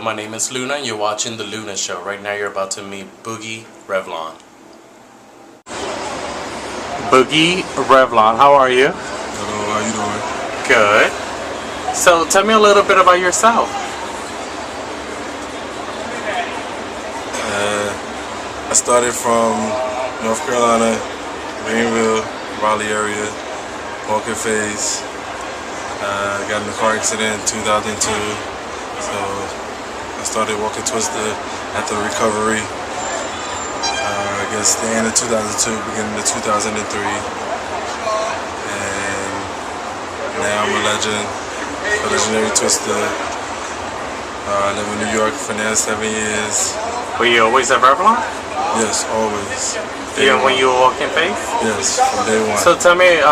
my name is Luna and you're watching The Luna Show. Right now you're about to meet Boogie Revlon. Boogie Revlon, how are you? Hello, how you doing? Good. So tell me a little bit about yourself. I started from North Carolina, Greenville, Raleigh area, walking phase. Got in a car accident in 2002, so I started walking twister after recovery. I guess the end of 2002, beginning of 2003, and now I'm a legend, a legendary twister. I live in New York for now 7 years. Were you always at Revlon? Yes, always. Even when you were walking face? Yes, from day one. So tell me,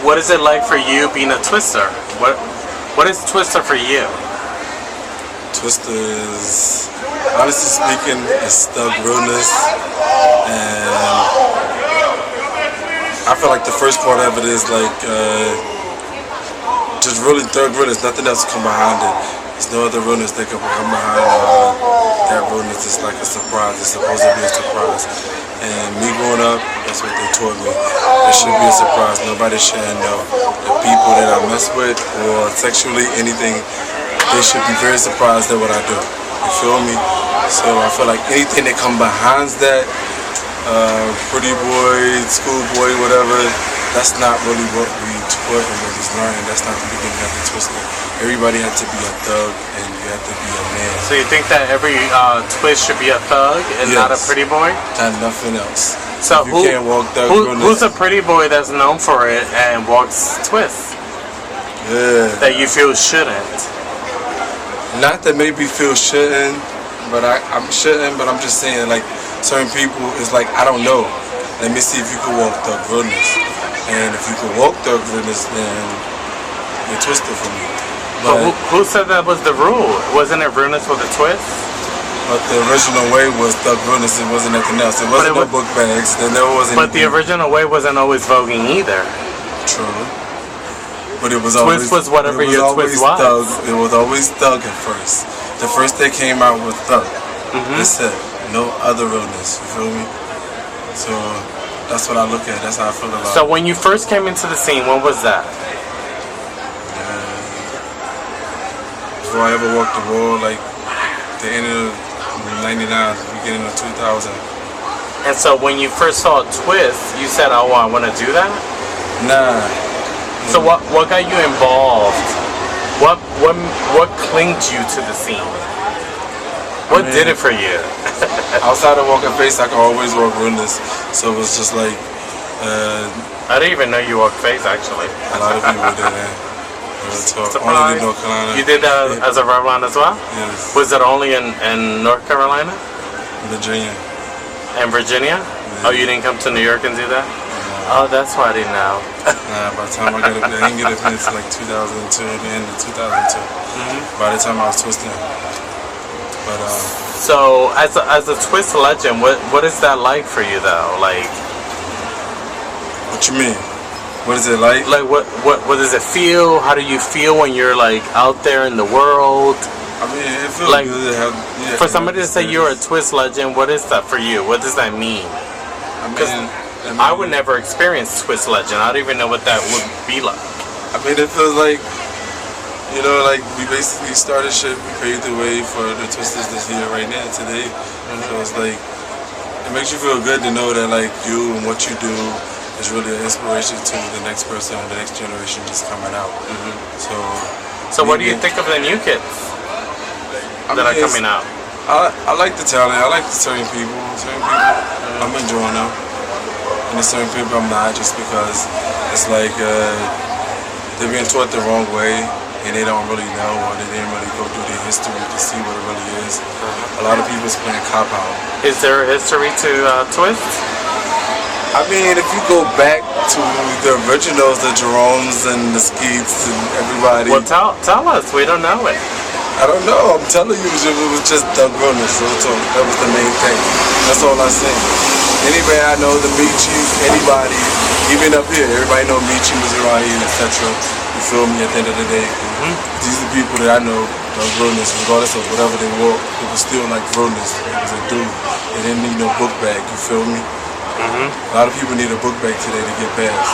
what is it like for you being a twister? What is twister for you? Twister is, honestly speaking, it's thug realness, and I feel like the first part of it is like just really thug realness. Nothing else can come behind it. There's no other realness that can come behind that realness. It's like a surprise. It's supposed to be a surprise. And me growing up, that's what they taught me. It should be a surprise. Nobody should know. The people that I mess with, or sexually anything, they should be very surprised at what I do. You feel me? So I feel like anything that comes behind that, pretty boy, schoolboy, whatever, that's not really what we taught and what we learned. That's not the beginning of the twister. Everybody had to be a thug and you have to be a man. So you think that every twist should be a thug and Yes. not a pretty boy? And nothing else. So if you can't walk thug who's a pretty boy that's known for it and walks twists? Yeah. That you feel shouldn't? Not that maybe feel shouldn't, but I'm shouldn't, but I'm just saying like certain people is like, I don't know. Let me see if you can walk thug realness. And if you can walk thug realness, then you're twisted for me. But who said that was the rule? Wasn't it realness with a twist? But the original way was thug realness. It wasn't anything else. It wasn't no book bags. Then there wasn't. But the original way wasn't always voguing either. True. But it was always. Twist was whatever your twist was. Thug. It was always thug at first. The first they came out with thug. That's it. No other realness. You feel me? So that's what I look at. That's how I feel about it. So when you first came into the scene, when was that? Before I ever walked the wall, like the end of '99, beginning of 2000. And so when you first saw a twist, you said, "Oh, I want to do that." Nah. So what got you involved? What clinged you to the scene? What did it for you? Outside of walking face, I can always walk realness. So it was just like. I didn't even know you walked face actually. A lot of people did that. Only in North Carolina. You did that as a Revlon as well? Yes. Was it only in North Carolina? Virginia. And Virginia? Yeah. Oh, you didn't come to New York and do that? Oh, that's why I didn't know. Nah, by the time I didn't get it until like 2002, the end of 2002. By the time I was twisting. But so as a twist legend, what is that like for you though? Like, what you mean? What is it like? Like what does it feel? How do you feel when you're like out there in the world? I mean, it feels like good to have. Yeah, for somebody to say you're a twist legend, what is that for you? What does that mean? I would never experience twist legend. I don't even know what that would be like. I mean, it feels like, you know, like we basically started shit, we paved the way for the twisters that's here right now today. So it's like, it makes you feel good to know that like you and what you do is really an inspiration to the next person or the next generation just coming out. So what do you think of the new kids that are coming out? I like the talent. I like the certain people. I'm enjoying them. And there's certain people I'm not, just because it's like they're being taught the wrong way and they don't really know, or they didn't really go through their history to see what it really is. A lot of people's playing cop out. Is there a history to twist? I mean, if you go back to the originals, the Jeromes and the Skeets and everybody. Well, tell us. We don't know it. I don't know. I'm telling you, it was just thug realness. So that was the main thing. That's all I said. Anybody I know, the Michi, anybody, even up here, everybody know Michi was around here, etc. You feel me? At the end of the day, these are the people that I know the realness, regardless of whatever they wore, it was still like realness. It was a dude. They didn't need no book bag, you feel me? A lot of people need a book bag today to get past.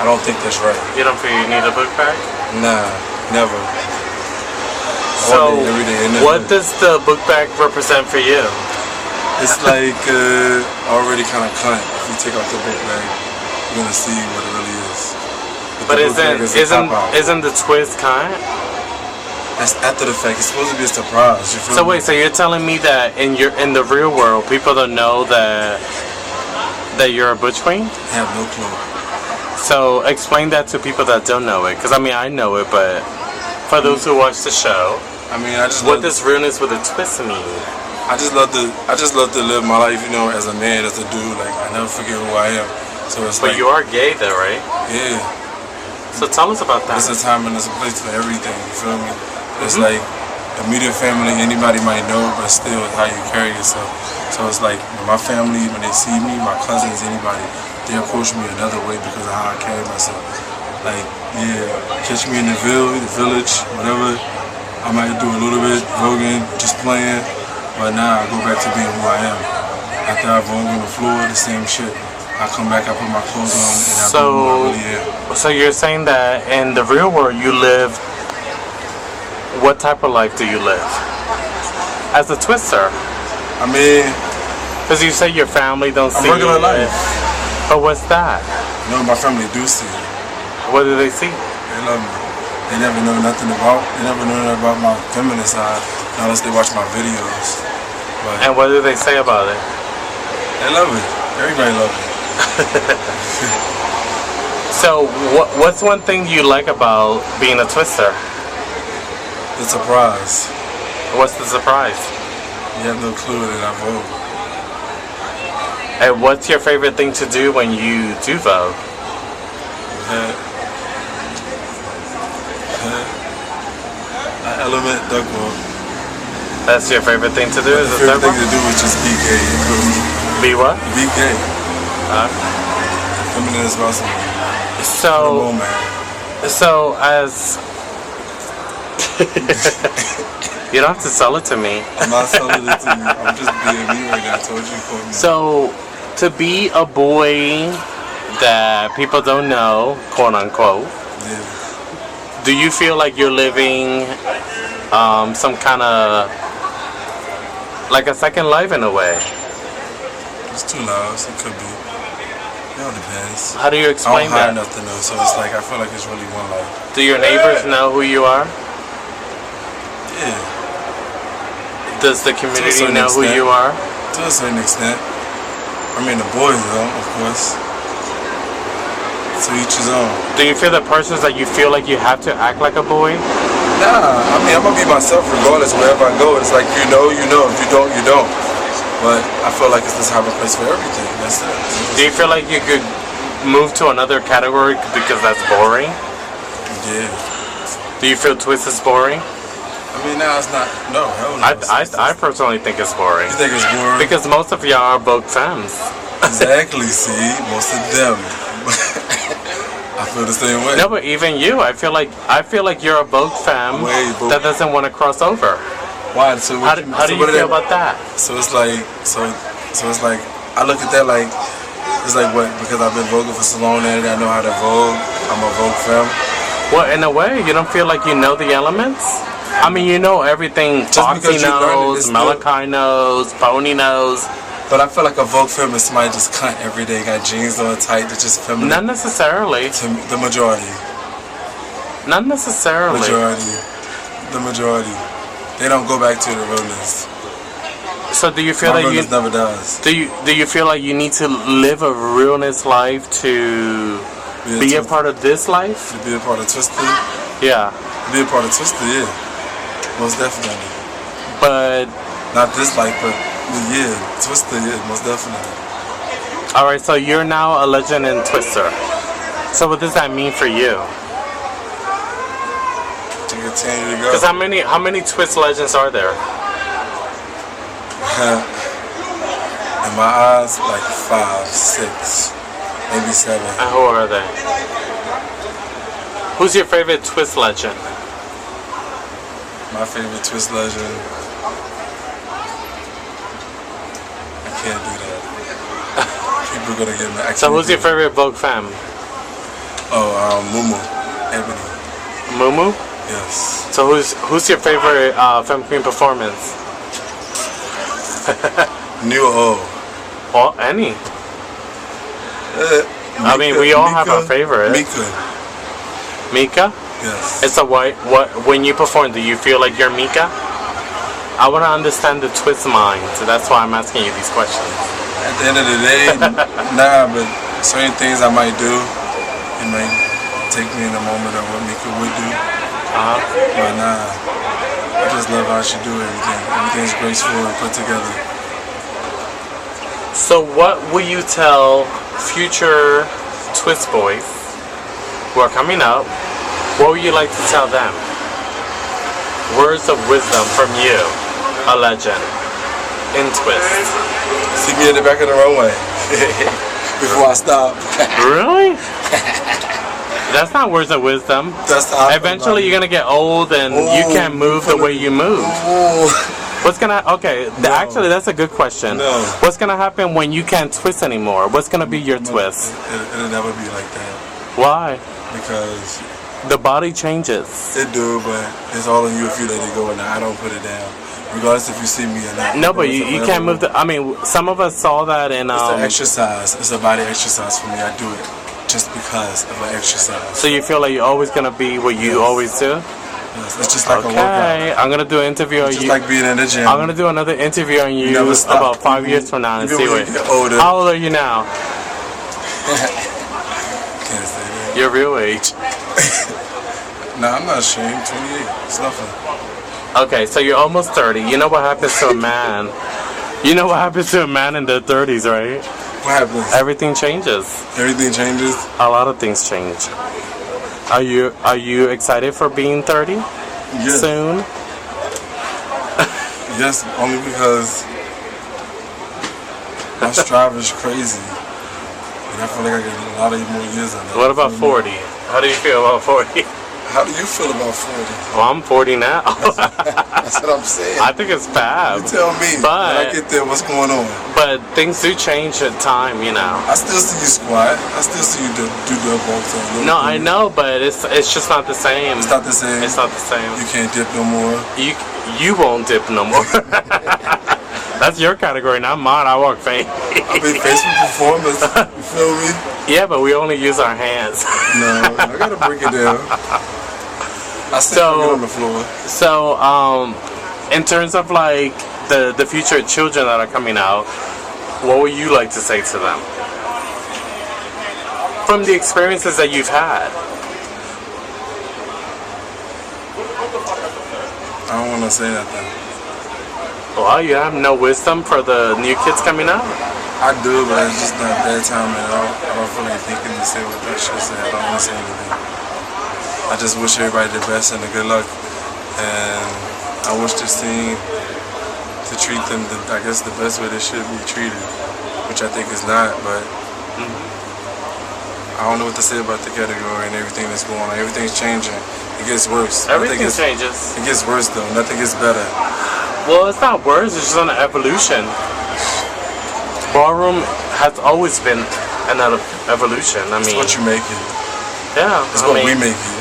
I don't think that's right. You don't feel you need a book bag? Nah, never. So, all day, every day, what does the book bag represent for you? It's like already kind of cunt. If you take out the book bag, you're gonna see what it really is. But isn't the twist kind? That's after the fact. It's supposed to be a surprise. You feel So me? wait, so you're telling me that in the real world, people don't know that you're a butch queen? I have no clue. So explain that to people that don't know it, because I mean I know it, but for those who watch the show, I mean, I just what does realness with a twist mean? I just love to live my life, you know, as a man, as a dude. Like I never forget who I am. So it's But like, you are gay though, right? yeah. So tell us about that. It's a time and it's a place for everything. You feel me? It's like immediate family, anybody might know, but still how you carry yourself. So it's like when my family, when they see me, my cousins, anybody, they approach me another way because of how I carry myself. Like, yeah, catch me in the village, whatever. I might do a little bit voguing, just playing, but now I go back to being who I am. After I vogue on the floor, the same shit. I come back, I put my clothes on, and I do who I really am. So you're saying that in the real world you live, what type of life do you live? As a twister? I mean, because you say your family don't see regular you. life. But what's that? You know, my family do see it. What do they see? They love me. They never know nothing about my feminine side unless they watch my videos. But And what do they say about it? they love it. Everybody loves it. So what's one thing you like about being a twister? The surprise. What's the surprise? You have no clue that I vote. And what's your favorite thing to do when you do vote? An element duck walk. That's your favorite thing to do? My Is it favorite thing to do is just be gay. You feel me? Be what? Be gay. Feminine as possible. So as you don't have to sell it to me. I'm not selling it to you. I'm just being me right now. I told you for me. So to be a boy that people don't know, quote unquote, Yeah. do you feel like you're living some kind of like a second life in a way? It's too loud. So it could be. It all depends. How do you I explain don't hire that? nothing though, so it's like I feel like it's really one life. Do your neighbors know who you are? Yeah. Does the community certain know who extent. you are? To a certain extent. I mean, the boys though, of course. To each his own. Do you feel the persons that you feel like you have to act like a boy? Nah, I mean, I'm gonna be myself regardless wherever I go. It's like, you know. If you don't, you don't. But I feel like it's this type of place for everything. That's it. Do you feel like you could move to another category because that's boring? Yeah. Do you feel twist is boring? I mean, now it's not. No, hell no. I personally think it's boring. You think it's boring? Because most of y'all are both femmes. Exactly. See, most of them. I feel the same way. No, but even you, I feel like you're a both femme that doesn't want to cross over. Why? So How do you feel about that? So it's like, so it's like, I look at that like, it's like what? Because I've been voguing for so long and I know how to vogue. I'm a vogue femme. Well, in a way, you don't feel like you know the elements? I mean, you know everything. Just Foxy because you learn it, knows, it's Malachi knows, Pony knows. But I feel like a vogue femme is somebody just cunt every day, got jeans on tight, that's just feminine. Not necessarily. To the majority. Not necessarily. The majority. They don't go back to the realness. So do you feel My like realness never does. do you feel like you need to live a realness life to be a part of this life? To be a part of Twister? Yeah. To be a part of Twister, yeah. Most definitely. But not this life, but yeah, Twister, yeah, most definitely. Alright, so you're now a legend in Twister. So what does that mean for you? To continue to go. Because how many Twist legends are there? In my eyes, like 5, 6, maybe 7. And who are they? Who's your favorite Twist legend? My favorite twist legend. I can't do that. People are gonna get me. So who's your favorite Vogue femme? Oh, Mumu, Ebony. Mumu? Yes. So who's your favorite femme queen performance? New or old? Well, any. Mika, I mean, we all have our favorite. Mika? Yes. It's a what? When you perform, do you feel like you're Mika? I want to understand the twist mind, so that's why I'm asking you these questions. At the end of the day, nah, but certain things I might do, it might take me in a moment of what Mika would do. But nah, I just love how she do everything. Everything's graceful and put together. So what will you tell future twist boys who are coming up? What would you like to tell them? Words of wisdom from you, a legend, in twist. See me in the back of the runway before I stop. Really? That's not words of wisdom. That's the Eventually you're gonna get old and you can't move the way you move. What's gonna, okay, actually that's a good question. No. What's gonna happen when you can't twist anymore? What's gonna be your twist? It'll never be like that. Why? Because the body changes. it do, but it's all in you if you let it go, and I don't put it down. Regardless if you see me or not. No, but you can't move the, I mean, some of us saw that in, It's an exercise. It's a body exercise for me. I do it just because of an exercise. so you feel like you're always gonna be what you always do? Yes, it's just like a Okay, workout. I'm gonna do an interview on It's just you. like being in the gym. I'm gonna do another interview on you never stop. about 5 years from now and Even see when what. you get older. How old are you now? Can't say that. Your real age. Nah, I'm not ashamed. 28. It's nothing. Okay, so you're almost 30. You know what happens to a man? You know what happens to a man in their 30s, right? What happens? Everything changes. Everything changes. A lot of things change. Are you excited for being 30 Yes. soon? Yes, only because my strive is crazy. And I feel like I get a lot of more years on that. What about 40? How do you feel about 40? How do you feel about 40? Well, I'm 40 now. That's what I'm saying. I think it's You fab. tell me when I get there what's going on. But things do change at time, you know. I still see you squat. I still see you do the bulks. No, I know, but it's just not the same. It's not the same. It's not the same. You can't dip no more. You won't dip no more. That's your category, not mine. I walk fake. I mean, Facebook performance. You feel me? Yeah, but we only use our hands. No, I gotta break it down. I still get on the floor. So, in terms of like the future children that are coming out, what would you like to say to them? From the experiences that you've had. I don't want to say nothing. Well, you have no wisdom for the new kids coming out? I do, but it's just not that time at all. I don't feel like thinking to say what I should say. I don't want to say anything. I just wish everybody the best and the good luck. And I wish this team to treat them, I guess, the best way they should be treated, which I think is not, but I don't know what to say about the category and everything that's going on. Everything's changing. It gets worse. Everything changes. It gets worse, though. Nothing gets better. Well, it's not worse, it's just an evolution. Ballroom has always been an evolution. I mean, It's what you make it. yeah, It's what we make it.